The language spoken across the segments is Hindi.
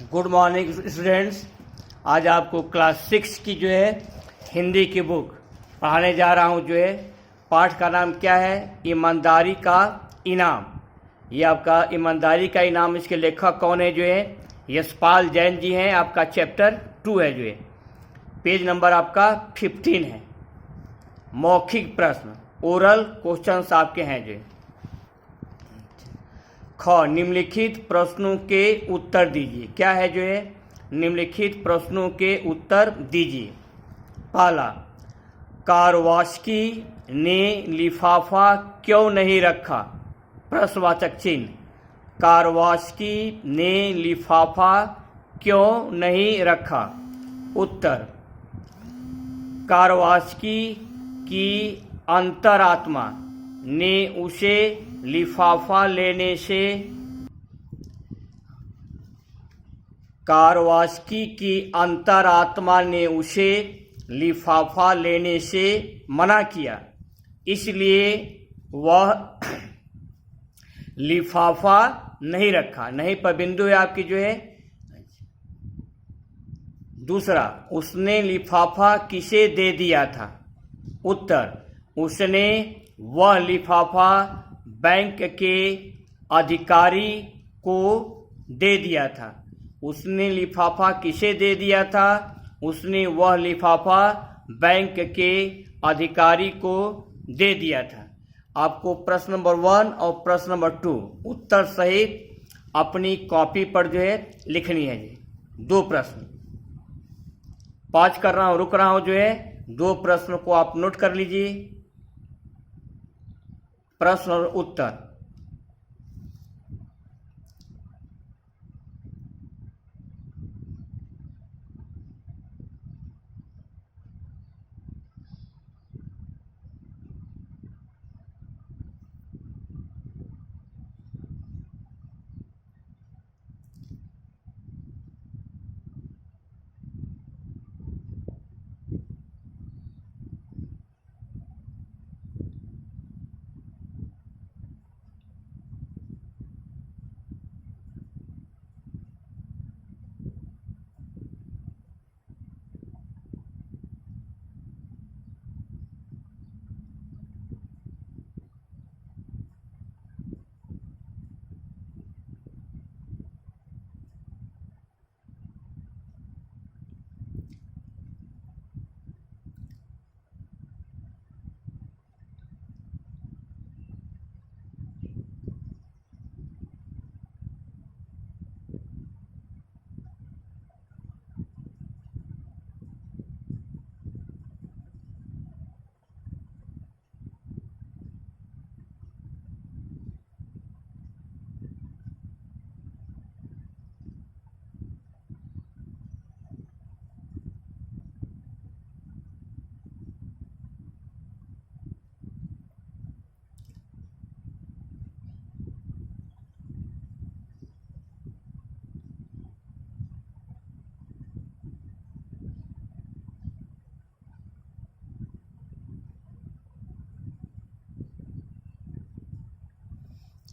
Good morning students. आज आपको क्लास 6 की जो है हिंदी की बुक पढ़ाने जा रहा हूँ। जो है पाठ का नाम क्या है? ईमानदारी का इनाम। ये आपका ईमानदारी का इनाम, इसके लेखक कौन है? जो है यशपाल जैन जी हैं। आपका चैप्टर 2 है। जो है पेज नंबर आपका 15 है। मौखिक प्रश्न, ओरल क्वेश्चंस आपके हैं। जो ख, निम्नलिखित प्रश्नों के उत्तर दीजिए। क्या है? जो है निम्नलिखित प्रश्नों के उत्तर दीजिए। पहला, कारवास्की ने लिफाफा क्यों नहीं रखा? प्रश्नवाचक चिन्ह। कारवास्की ने लिफाफा क्यों नहीं रखा? उत्तर, कारवास्की की अंतरात्मा ने उसे लिफाफा लेने से कारवास्की की अंतरात्मा ने उसे लिफाफा लेने से मना किया, इसलिए वह लिफाफा नहीं रखा। नहीं पर बिंदु है आपकी। जो है दूसरा, उसने लिफाफा किसे दे दिया था? उत्तर, उसने वह लिफाफा बैंक के अधिकारी को दे दिया था। उसने लिफाफा किसे दे दिया था? उसने वह लिफाफा बैंक के अधिकारी को दे दिया था। आपको प्रश्न नंबर 1 और प्रश्न नंबर 2 उत्तर सहित अपनी कॉपी पर जो है लिखनी है। जी 2 प्रश्न पाँच कर रहा हूँ, रुक रहा हूँ। जो है 2 प्रश्न को आप नोट कर लीजिए। प्रश्न और उत्तर।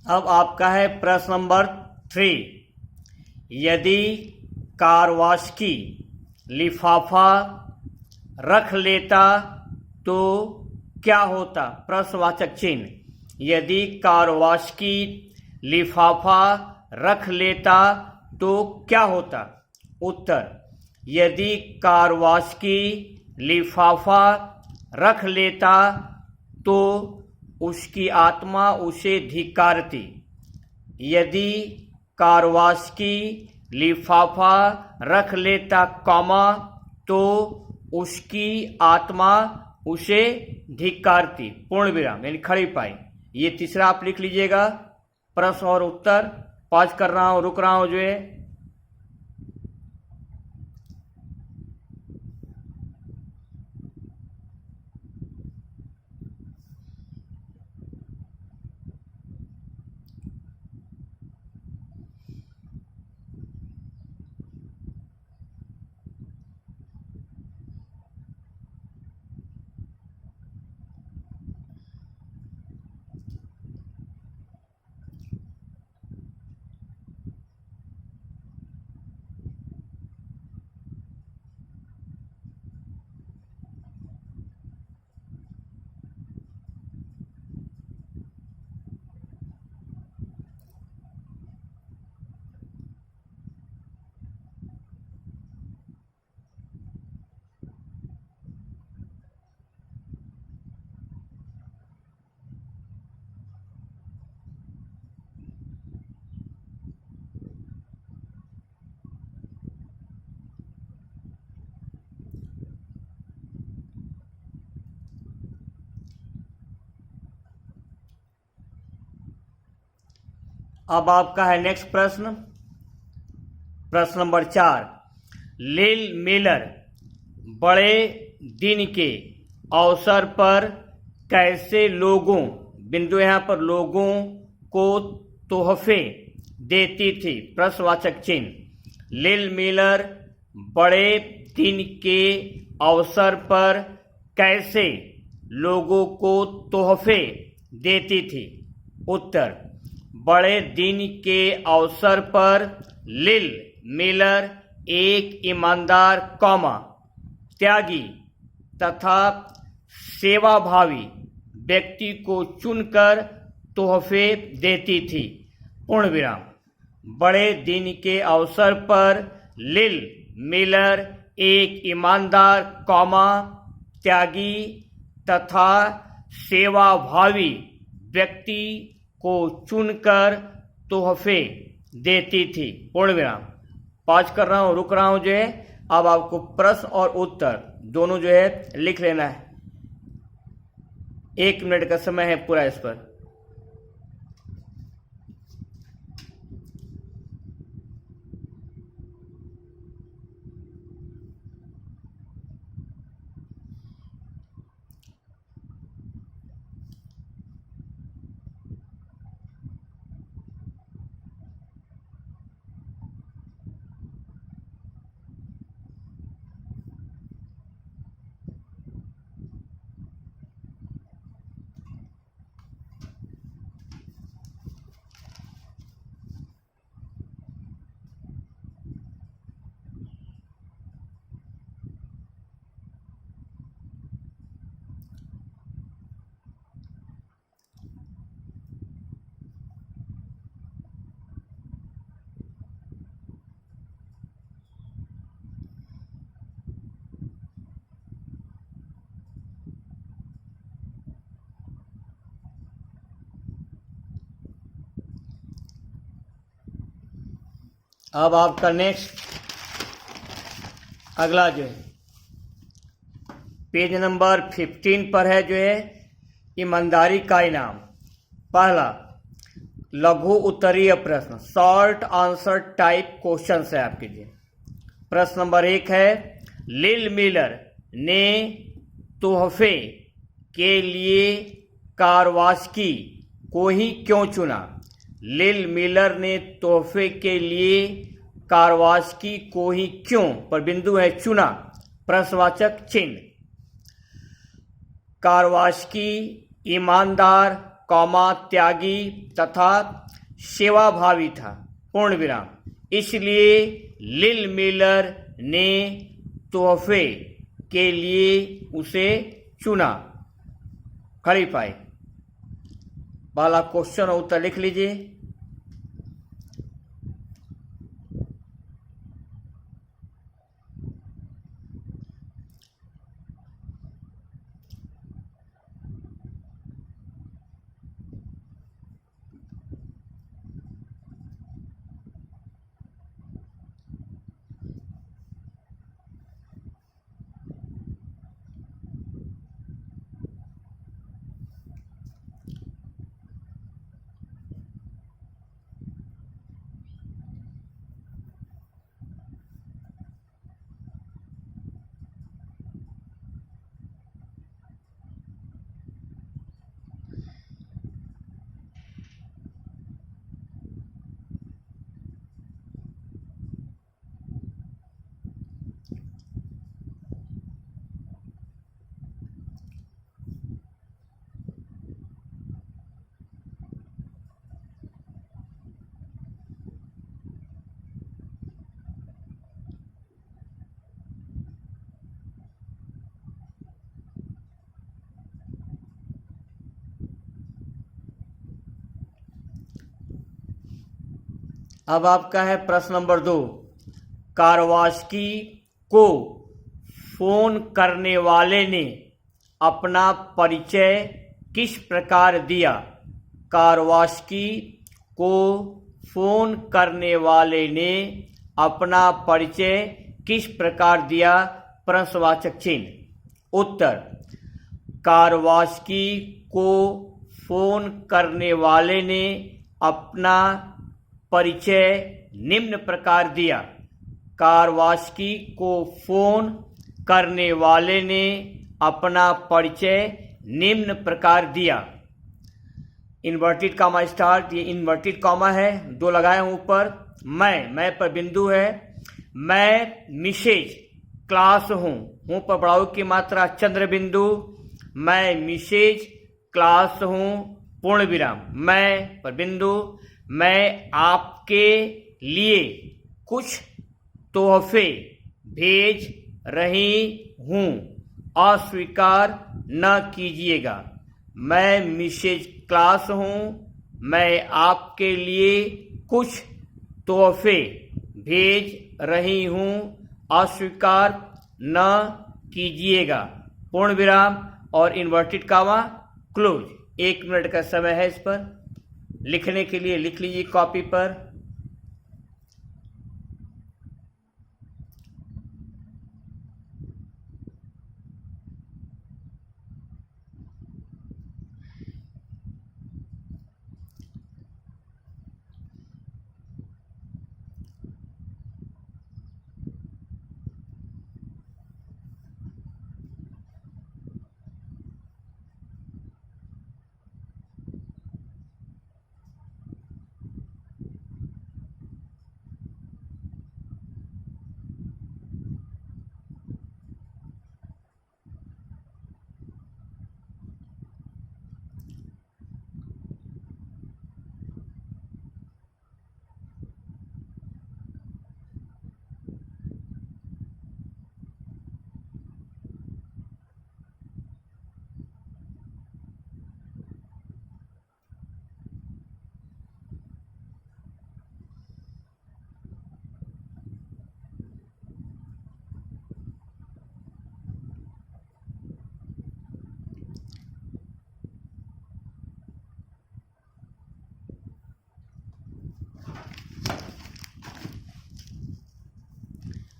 अब आपका है प्रश्न नंबर 3। यदि कारवास्की लिफाफा रख लेता तो क्या होता? प्रश्नवाचक चिन्ह। यदि कारवास्की लिफाफा रख लेता तो क्या होता? उत्तर, यदि कारवास्की लिफाफा रख लेता तो उसकी आत्मा उसे धिक्कारती। यदि कारवास्की लिफाफा रख लेता कॉमा तो उसकी आत्मा उसे धिक्कारती, पूर्ण विराम यानी खड़ी पाई। ये तीसरा आप लिख लीजिएगा। प्रश्न और उत्तर पाँच कर रहा हूँ, रुक रहा हूँ। जो है अब आपका है नेक्स्ट प्रश्न, प्रश्न नंबर 4। लिल मिलर बड़े दिन के अवसर पर कैसे लोगों, बिंदु यहाँ पर, लोगों को तोहफे देती थी, प्रश्नवाचक चिन्ह। लिल मिलर बड़े दिन के अवसर पर कैसे लोगों को तोहफे देती थी? उत्तर, बड़े दिन के अवसर पर लिल मिलर एक ईमानदार, त्यागी तथा सेवाभावी व्यक्ति को चुनकर तोहफे देती थी, पूर्ण विराम। बड़े दिन के अवसर पर लिल मिलर एक ईमानदार, त्यागी तथा सेवाभावी व्यक्ति को चुनकर तोहफे देती थी, पूर्ण विराम। पॉज कर रहा हूँ, रुक रहा हूँ जो है। अब आपको प्रश्न और उत्तर दोनों जो है लिख लेना है। 1 मिनट का समय है पूरा इस पर। अब आपका नेक्स्ट अगला जो है पेज नंबर 15 पर है जो है ईमानदारी का इनाम। पहला लघु उत्तरीय प्रश्न, शॉर्ट आंसर टाइप क्वेश्चन है आपके लिए। प्रश्न नंबर 1 है, लिल मिलर ने तोहफे के लिए कारवास्की को ही क्यों चुना? लिल मिलर ने तोहफे के लिए कारवास्की को ही क्यों, पर बिंदु है चुना, प्रश्नवाचक चिन्ह। कारवास्की ईमानदार, त्यागी तथा सेवाभावी था, पूर्ण विराम। इसलिए लिल मिलर ने तोहफे के लिए उसे चुना। खड़ी पाई वाला क्वेश्चन और उत्तर लिख लीजिए। अब आपका है प्रश्न नंबर 2, कारवास्की को फोन करने वाले ने अपना परिचय किस प्रकार दिया? कारवास्की को फोन करने वाले ने अपना परिचय किस प्रकार दिया, प्रश्नवाचक चिन्ह। उत्तर, कारवास्की को फोन करने वाले ने अपना परिचय निम्न प्रकार दिया। कारवास्की को फोन करने वाले ने अपना परिचय निम्न प्रकार दिया। इन्वर्टेड कॉमा स्टार्ट, ये इन्वर्टेड कॉमा है, दो लगाए हूं ऊपर। मैं पर बिंदु है। मैं मिसेज क्लास हूं पर बढ़ाऊ की मात्रा चंद्र बिंदु। मैं मिसेज क्लास हूं पूर्ण विराम, मैं पर बिंदु। मैं आपके लिए कुछ तोहफे भेज रही हूं, अस्वीकार न कीजिएगा। मैं मिसेज क्लास हूं, मैं आपके लिए कुछ तोहफे भेज रही हूं, अस्वीकार न कीजिएगा, पूर्ण विराम और इन्वर्टेड कॉमा क्लोज। 1 मिनट का समय है इस पर लिखने के लिए, लिख लीजिए कॉपी पर।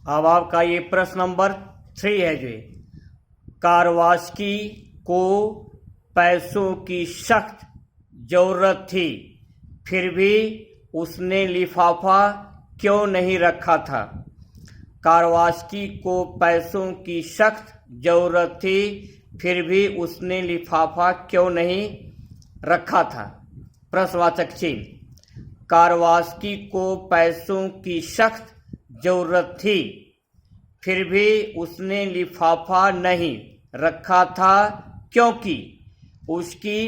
अब आपका ये प्रश्न नंबर 3 है जो कारवास्की को पैसों की सख्त जरूरत थी, फिर भी उसने लिफाफा क्यों नहीं रखा था। कारवास्की को पैसों की सख्त जरूरत थी, फिर भी उसने लिफाफा क्यों नहीं रखा था। प्रश्नवाचक चिन्ह। कारवास्की को पैसों की सख्त जरूरत थी, फिर भी उसने लिफाफा नहीं रखा था क्योंकि उसकी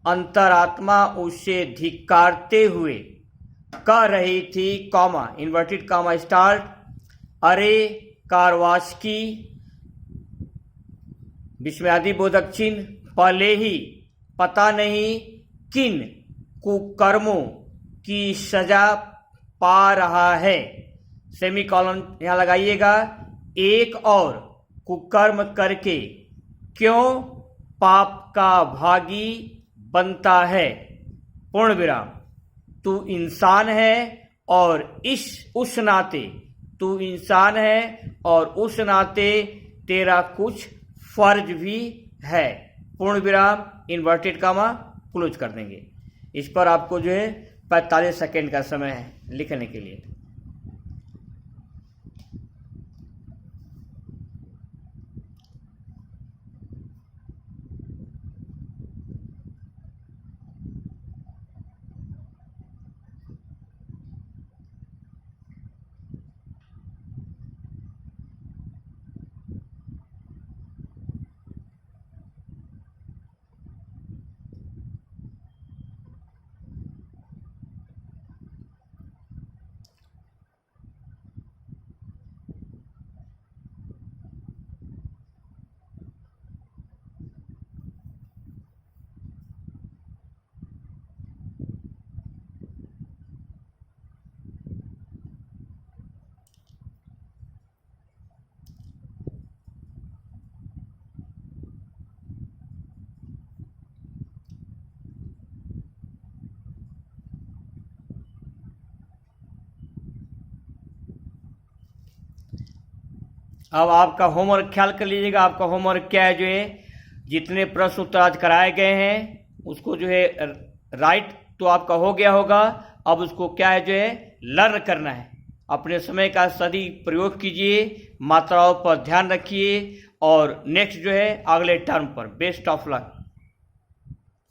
अंतरात्मा उसे धिक्कारते हुए कह रही थी, कॉमा इन्वर्टेड कॉमा स्टार्ट, अरे कारवास्की विस्मयादि बोधक चिन्ह, पहले ही पता नहीं किन कुकर्मों की सजा पा रहा है। सेमीकोलन यहां लगाइएगा। एक और कुकर्म करके क्यों पाप का भागी बनता है, पूर्ण विराम। तू इंसान है और उस नाते तू इंसान है और उस नाते तेरा कुछ फर्ज भी है, पूर्ण विराम, इन्वर्टेड कॉमा क्लोज कर देंगे। इस पर आपको जो है 45 सेकेंड का समय है लिखने के लिए। अब आपका होमवर्क ख्याल कर लीजिएगा। आपका होमवर्क क्या है, जो है जितने प्रश्न उत्तर आज कराए गए हैं उसको जो है राइट तो आपका हो गया होगा। अब उसको क्या है जो है लर्न करना है। अपने समय का सही प्रयोग कीजिए, मात्राओं पर ध्यान रखिए और नेक्स्ट जो है अगले टर्म पर। Best of luck.